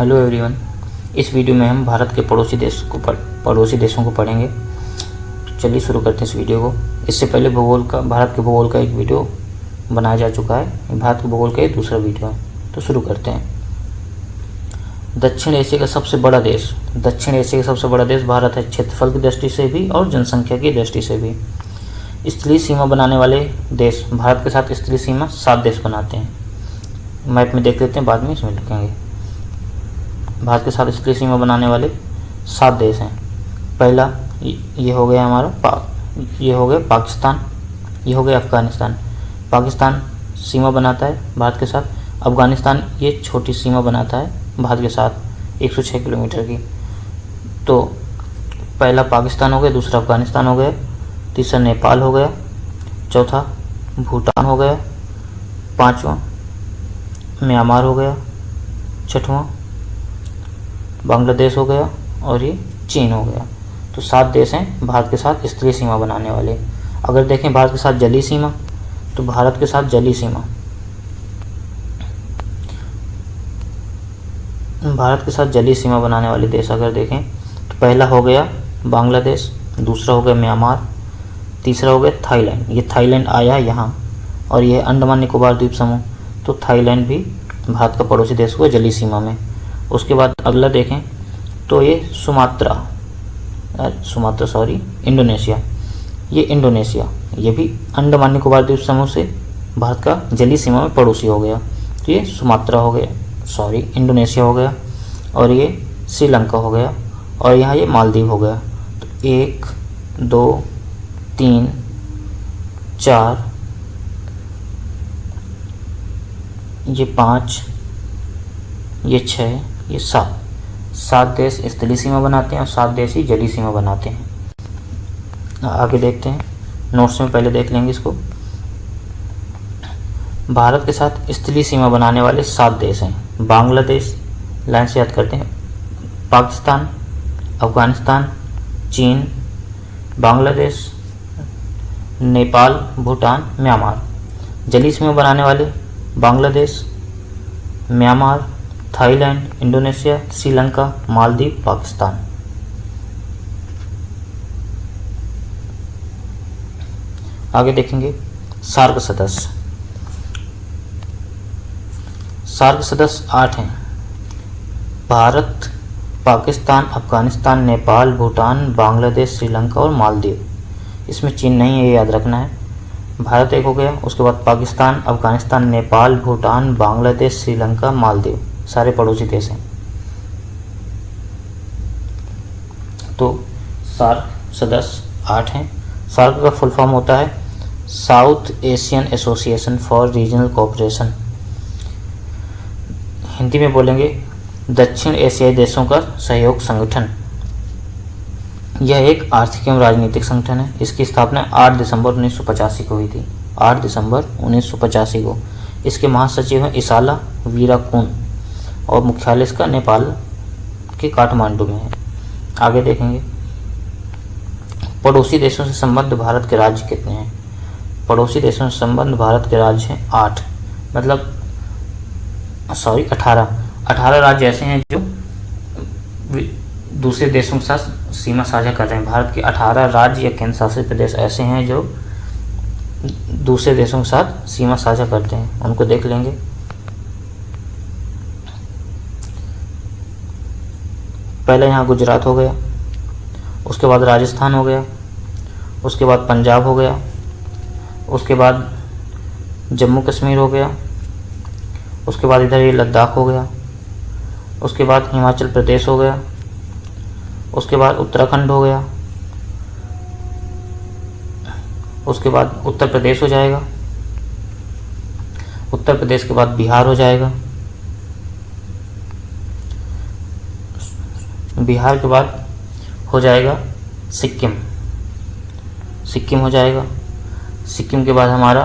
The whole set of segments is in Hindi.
Hello everyone. इस वीडियो में हम भारत के पड़ोसी देशों को पढ़ेंगे। चलिए शुरू करते हैं इस वीडियो को। इससे पहले भारत के भूगोल का एक वीडियो बनाया जा चुका है। भारत के भूगोल का ये दूसरा वीडियो है, तो शुरू करते हैं। दक्षिण एशिया का सबसे बड़ा देश भारत है, क्षेत्रफल की दृष्टि से भी और जनसंख्या की दृष्टि से भी। स्थलीय सीमा बनाने वाले देश भारत के साथ स्थलीय सीमा 7 देश बनाते हैं। मैप में देख लेते हैं, बाद में इसमें लिखेंगे। भारत के साथ स्थलीय सीमा बनाने वाले 7 देश हैं। पहला ये हो गया हमारा ये हो गया पाकिस्तान, ये हो गया अफ़गानिस्तान। पाकिस्तान सीमा बनाता है भारत के साथ। अफ़गानिस्तान ये छोटी सीमा बनाता है भारत के साथ 106 किलोमीटर की। तो पहला पाकिस्तान हो गया, दूसरा अफ़गानिस्तान हो गया, तीसरा नेपाल हो गया, चौथा भूटान हो गया, पाँचवा म्यांमार हो गया, छठवां बांग्लादेश हो गया और ये चीन हो गया। तो 7 देश हैं भारत के साथ स्थलीय सीमा बनाने वाले। अगर देखें भारत के साथ जलीय सीमा, तो भारत के साथ जलीय सीमा बनाने वाले देश अगर देखें तो पहला हो गया बांग्लादेश, दूसरा हो गया म्यांमार, तीसरा हो गया थाईलैंड। ये थाईलैंड आया यहाँ, और ये अंडमान निकोबार द्वीप समूह। तो थाईलैंड भी भारत का पड़ोसी देश हुआ जलीय सीमा में। उसके बाद अगला देखें तो ये इंडोनेशिया। ये भी अंडमान निकोबार द्वीप समूह से भारत का जलीय सीमा में पड़ोसी हो गया। तो ये इंडोनेशिया हो गया, और ये श्रीलंका हो गया, और यहाँ ये मालदीव हो गया। तो 1 2 3 4 ये 5 ये 6 ये 7 देश स्थलीय सीमा बनाते हैं और 7 देश ही जलीय सीमा बनाते हैं। आगे देखते हैं, नोट्स में पहले देख लेंगे इसको। भारत के साथ स्थलीय सीमा बनाने वाले 7 देश हैं। बांग्लादेश, लाइन से याद करते हैं, पाकिस्तान, अफ़गानिस्तान, चीन, बांग्लादेश, नेपाल, भूटान, म्यांमार। जलीय सीमा बनाने वाले Bangladesh, Myanmar, Thailand, Indonesia, Sri Lanka, Maldives, Pakistan. आगे देखेंगे सार्क सदस्य 8 हैं। भारत, पाकिस्तान, अफगानिस्तान, नेपाल, भूटान, बांग्लादेश, श्रीलंका और मालदीव। इसमें चीन नहीं है, ये याद रखना है। भारत एक हो गया, उसके बाद पाकिस्तान, अफगानिस्तान, नेपाल, भूटान, बांग्लादेश, श्रीलंका, मालदीव, सारे पड़ोसी देश हैं। तो सार्क सदस्य 8 हैं। सार्क का फुल फॉर्म होता है south Asian association for regional cooperation. Hindi में बोलेंगे दक्षिण एशियाई देशों का सहयोग संगठन। यह एक आर्थिक एवं राजनीतिक संगठन है। इसकी स्थापना 8 दिसंबर 1985 को हुई थी। 8 दिसंबर 1985 को। इसके महासचिव हैं इसाला वीराकुन, और मुख्यालय इसका नेपाल के काठमांडू में है। आगे देखेंगे पड़ोसी देशों से संबद्ध भारत के राज्य कितने हैं। पड़ोसी देशों से संबद्ध भारत के राज्य हैं 18 राज्य ऐसे हैं जो दूसरे देशों के साथ सीमा साझा कर रहे हैं। भारत के 18 राज्य या केंद्र शासित प्रदेश ऐसे हैं जो दूसरे देशों के साथ सीमा साझा करते हैं, उनको देख लेंगे। पहले यहाँ गुजरात हो गया, उसके बाद राजस्थान हो गया, उसके बाद पंजाब हो गया, उसके बाद जम्मू कश्मीर हो गया, उसके बाद इधर ये लद्दाख हो गया, उसके बाद हिमाचल प्रदेश हो गया, उसके बाद उत्तराखंड हो गया, उसके बाद उत्तर प्रदेश हो जाएगा, उत्तर प्रदेश के बाद बिहार हो जाएगा, बिहार के बाद हो जाएगा सिक्किम हो जाएगा। सिक्किम के बाद हमारा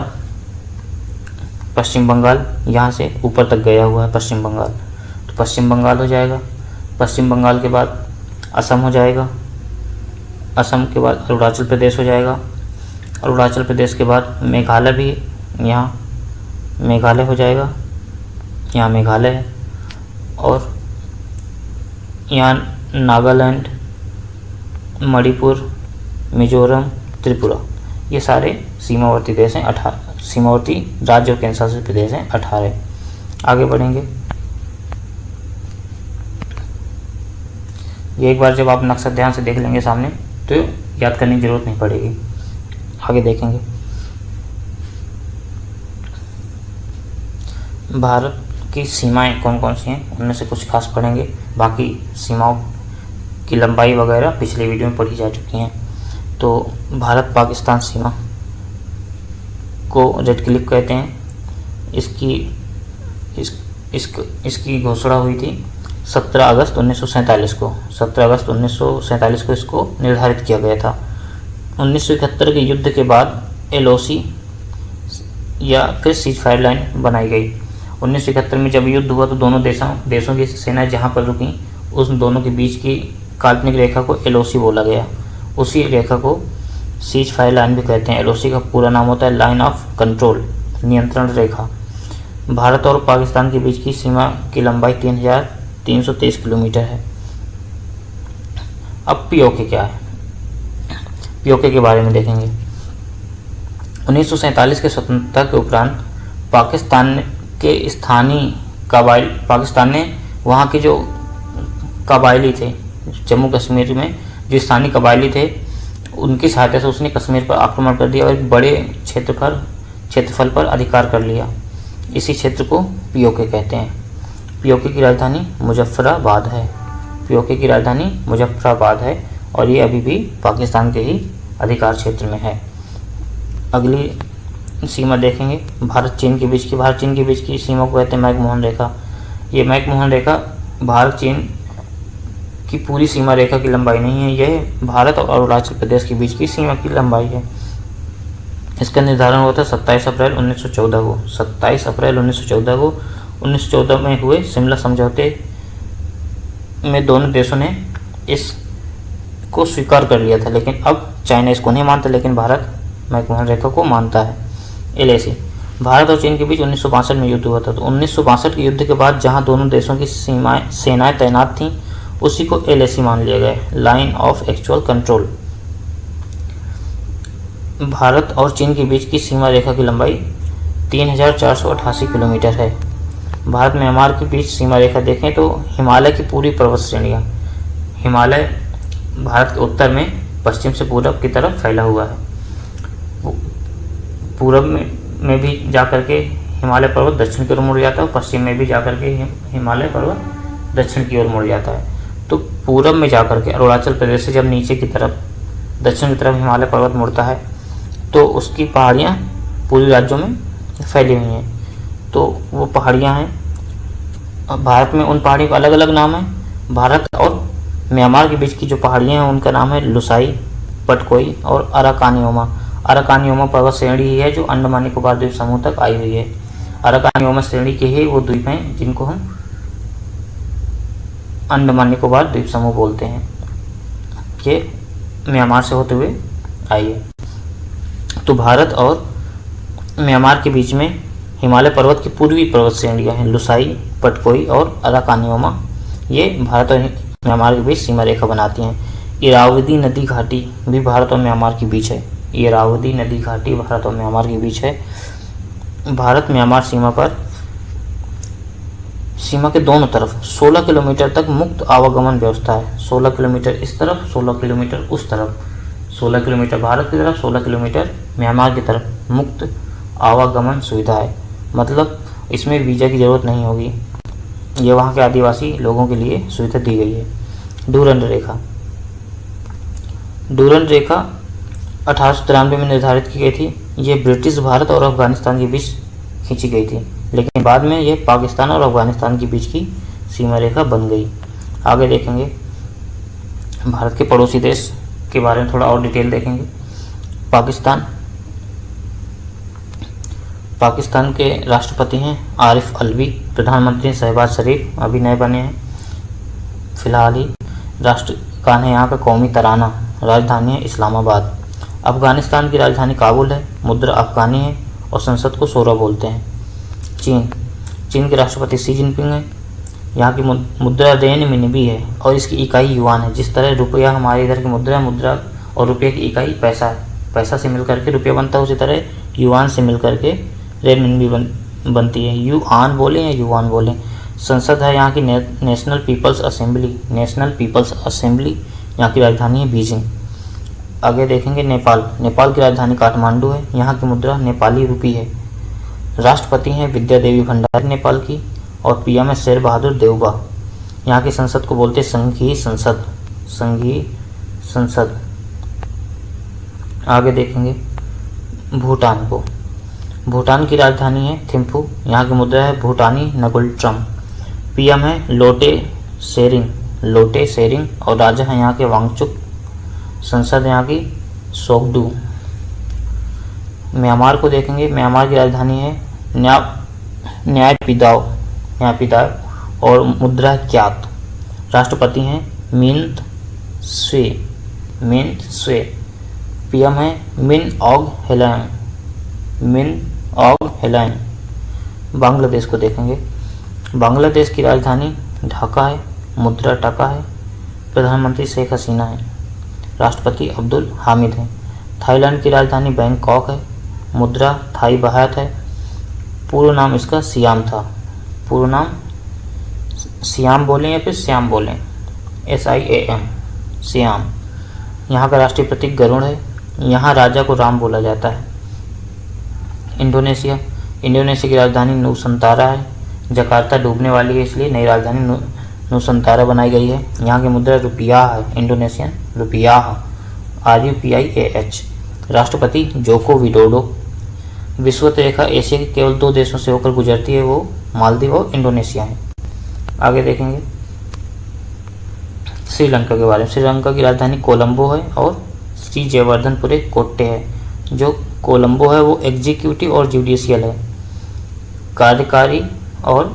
पश्चिम बंगाल, यहाँ से ऊपर तक गया हुआ है पश्चिम बंगाल, तो पश्चिम बंगाल हो जाएगा। पश्चिम बंगाल के बाद असम हो जाएगा, असम के बाद अरुणाचल प्रदेश हो जाएगा, अरुणाचल प्रदेश के बाद मेघालय भी, यहाँ मेघालय हो जाएगा, यहाँ मेघालय है, और यहाँ नागालैंड, मणिपुर, मिजोरम, त्रिपुरा, ये सारे सीमावर्ती देश हैं। 18 सीमावर्ती राज्य और केंद्र शासित प्रदेश हैं 18। आगे बढ़ेंगे। ये एक बार जब आप नक्शा ध्यान से देख लेंगे सामने तो याद करने की जरूरत नहीं पड़ेगी। आगे देखेंगे। भारत की सीमाएं कौन कौन सी हैं, उनमें से कुछ खास पढ़ेंगे। बाकी सीमाओं की लंबाई वगैरह पिछले वीडियो में पढ़ी जा चुकी हैं। तो भारत पाकिस्तान सीमा को रेड क्लिफ कहते हैं। इसकी घोषणा हुई थी 17 अगस्त 1947 को। 17 अगस्त 1947 को इसको निर्धारित किया गया था। 1971 के युद्ध के बाद LOC या फिर सीज फायर लाइन बनाई गई। 1971 में जब युद्ध हुआ तो दोनों देशों की सेनाएं जहां पर रुकी, उस दोनों के बीच की काल्पनिक रेखा को LOC बोला गया। उसी रेखा को सीज फायर लाइन भी कहते हैं। LOC का पूरा नाम होता है लाइन ऑफ कंट्रोल, नियंत्रण रेखा। भारत और पाकिस्तान के बीच की सीमा की लंबाई 3323 किलोमीटर है। अब POK क्या है, POK के बारे में देखेंगे। 1947 के स्वतंत्रता के उपरांत पाकिस्तान के स्थानीय कबाइल, पाकिस्तान ने वहाँ के जो कबायली थे, जम्मू कश्मीर में जो स्थानीय कबायली थे, उनकी सहायता से उसने कश्मीर पर आक्रमण कर दिया और एक बड़े क्षेत्रफल पर अधिकार कर लिया। इसी क्षेत्र को POK कहते हैं। POK की राजधानी मुजफ्फराबाद है। POK की राजधानी मुजफ्फराबाद है और ये अभी भी पाकिस्तान के ही अधिकार क्षेत्र में है। अगली सीमा देखेंगे भारत चीन के बीच की। भारत चीन के बीच की सीमा को कहते हैं मैकमोहन रेखा। ये मैकमोहन रेखा भारत चीन की पूरी सीमा रेखा की लंबाई नहीं है, यह भारत और अरुणाचल प्रदेश के बीच की सीमा की लंबाई है। इसका निर्धारण हुआ था 27 अप्रैल 1914 को। 27 अप्रैल 1914 को 1914 में हुए शिमला समझौते में दोनों देशों ने इसको स्वीकार कर लिया था, लेकिन अब चाइना इसको नहीं मानता, लेकिन भारत मैकमोहन रेखा को मानता है। LAC भारत और चीन के बीच 1962 में युद्ध हुआ था। तो 1962 के युद्ध के बाद जहां दोनों देशों की सेनाएं तैनात थीं, उसी को LAC मान लिया गया, line of actual control. Bharat और चीन के बीच की सीमा रेखा की लंबाई 3488 किलोमीटर है। भारत म्यांमार के बीच सीमा रेखा देखें तो हिमालय की पूरी पर्वत श्रेणियाँ, हिमालय भारत के उत्तर में पश्चिम से पूरब की तरफ फैला हुआ है। पूरब में भी जाकर के हिमालय पर्वत दक्षिण की ओर मुड़ जाता है, पश्चिम में भी जाकर के हिमालय पर्वत दक्षिण की ओर मुड़ जाता है। तो पूरब में जाकर के अरुणाचल प्रदेश से जब नीचे की तरफ दक्षिण की तरफ हिमालय पर्वत मुड़ता है तो उसकी पहाड़ियाँ पूरे राज्यों में फैली हुई हैं। तो वो पहाड़ियाँ हैं। भारत में उन पहाड़ियों का अलग अलग नाम है। भारत और म्यांमार के बीच की जो पहाड़ियाँ हैं उनका नाम है लुसाई, पटकोई और अराकानियोमा। अराकानियोमा पर्वत श्रेणी ही है जो अंडमान निकोबार द्वीप समूह तक आई हुई है। अराकानियोमा श्रेणी के ही वो द्वीप हैं जिनको हम अंडमान निकोबार द्वीप समूह बोलते हैं, ये म्यांमार से होते हुए आई है। तो भारत और म्यांमार के बीच में हिमालय पर्वत की पूर्वी पर्वत श्रेणियाँ हैं, लुसाई, पटकोई और अराकानियोमा। ये भारत और म्यांमार के बीच सीमा रेखा बनाती हैं। इरावदी नदी घाटी भी भारत और म्यांमार के बीच है। इरावदी नदी घाटी भारत और म्यांमार के बीच है। भारत म्यांमार सीमा के दोनों तरफ 16 किलोमीटर तक मुक्त आवागमन व्यवस्था है। 16 किलोमीटर इस तरफ, 16 किलोमीटर उस तरफ, 16 किलोमीटर भारत की तरफ, 16 किलोमीटर म्यांमार की तरफ मुक्त आवागमन सुविधा है। मतलब इसमें वीज़ा की ज़रूरत नहीं होगी। ये वहाँ के आदिवासी लोगों के लिए सुविधा दी गई है। डूरंड रेखा 1893 में निर्धारित की गई थी। ये ब्रिटिश भारत और अफगानिस्तान के बीच खींची गई थी, लेकिन बाद में ये पाकिस्तान और अफगानिस्तान के बीच की सीमा रेखा बन गई। आगे देखेंगे भारत के पड़ोसी देश के बारे में थोड़ा और डिटेल देखेंगे। पाकिस्तान के राष्ट्रपति हैं आरिफ अलवी, प्रधानमंत्री शहबाज शरीफ अभी नए बने हैं फिलहाल ही। राष्ट्रगान है यहाँ का कौमी तराना, राजधानी है इस्लामाबाद। अफगानिस्तान की राजधानी काबुल है, मुद्रा अफगानी है और संसद को शोरा बोलते हैं। चीन के राष्ट्रपति शी जिनपिंग हैं। यहाँ की मुद्रा रेनमिनबी है और इसकी इकाई युआन है। जिस तरह रुपया हमारे इधर की मुद्रा और रुपये की इकाई पैसा है, पैसा से मिल करके रुपया बनता है, उसी तरह युआन से मिल करके रेनमिनबी बनती है। युआन बोलें या युआन बोलें। संसद है यहाँ की नेशनल पीपल्स असेंबली। यहाँ की राजधानी है बीजिंग। आगे देखेंगे नेपाल की राजधानी काठमांडू है। यहाँ की मुद्रा नेपाली रुपी है। राष्ट्रपति हैं विद्या देवी भंडारी नेपाल की और पीएम है शेर बहादुर देउबा। यहाँ की संसद को बोलते हैं संघीय संसद। आगे देखेंगे भूटान की राजधानी है थिम्पू। यहाँ की मुद्रा है भूटानी नगुल्ट्रम। पीएम है लोटे सेरिंग और राजा है यहाँ के वांगचुक। संसद यहाँ की सोगडू। म्यांमार को देखेंगे। म्यांमार की राजधानी है न्यायपिदाव और मुद्रा है क्यात। राष्ट्रपति हैं मिंत स्वे। पीएम है मिन ऑग हेलांग। बांग्लादेश को देखेंगे। बांग्लादेश की राजधानी ढाका है, मुद्रा टका है। प्रधानमंत्री शेख हसीना है। राष्ट्रपति अब्दुल हामिद हैं। थाईलैंड की राजधानी बैंकॉक है, मुद्रा थाई बाहत है। पूर्व नाम इसका सियाम था। पूर्व नाम सियाम बोलें या फिर श्याम बोलें, SIAM सियाम। यहाँ का राष्ट्रीय प्रतीक गरुड़ है। यहाँ राजा को राम बोला जाता है। इंडोनेशिया की राजधानी नुसंतारा है। जकार्ता डूबने वाली है, इसलिए नई राजधानी नुसंतारा बनाई गई है। यहाँ की मुद्रा रुपया है, इंडोनेशियन रुपया, RUPIAH। राष्ट्रपति जोको विडोडो। विषुवत रेखा एशिया के केवल 2 देशों से होकर गुजरती है, वो मालदीव और इंडोनेशिया है। आगे देखेंगे श्रीलंका के बारे में। श्रीलंका की राजधानी कोलंबो है और श्री जयवर्धनपुरे कोट्टे है। जो कोलंबो है वो एग्जीक्यूटिव और जुडिशियल है, कार्यकारी और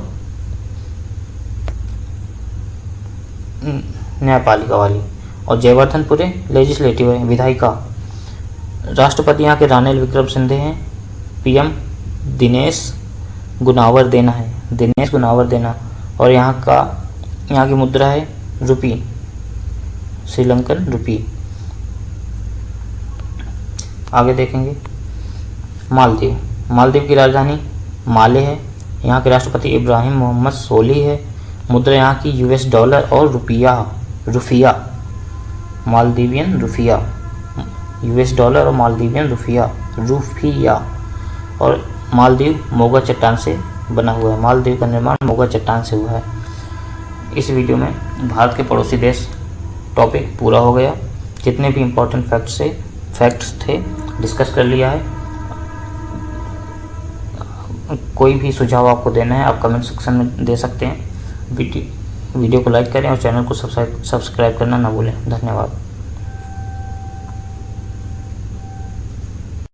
न्यायपालिका वाली, और जयवर्धनपुरे लेजिस्लेटिव है, विधायिका। राष्ट्रपति यहाँ के रानिल विक्रमसिंघे हैं। पीएम दिनेश गुनावर देना और यहाँ की मुद्रा है रुपी, श्रीलंकन रुपी। आगे देखेंगे मालदीव की राजधानी माले है। यहाँ के राष्ट्रपति इब्राहिम मोहम्मद सोली है। मुद्रा यहाँ की US डॉलर और rufiyaa, Maldivian rufiyaa, US dollar और मालदीवियन रुफिया। और मालदीव मोगा चट्टान से बना हुआ है। मालदीव का निर्माण मोगा चट्टान से हुआ है। इस वीडियो में भारत के पड़ोसी देश टॉपिक पूरा हो गया। जितने भी इम्पोर्टेंट फैक्ट्स थे डिस्कस कर लिया है। कोई भी सुझाव आपको देना है आप कमेंट सेक्शन में दे सकते हैं। वीडियो को लाइक करें और चैनल को सब्सक्राइब करना ना भूलें। धन्यवाद।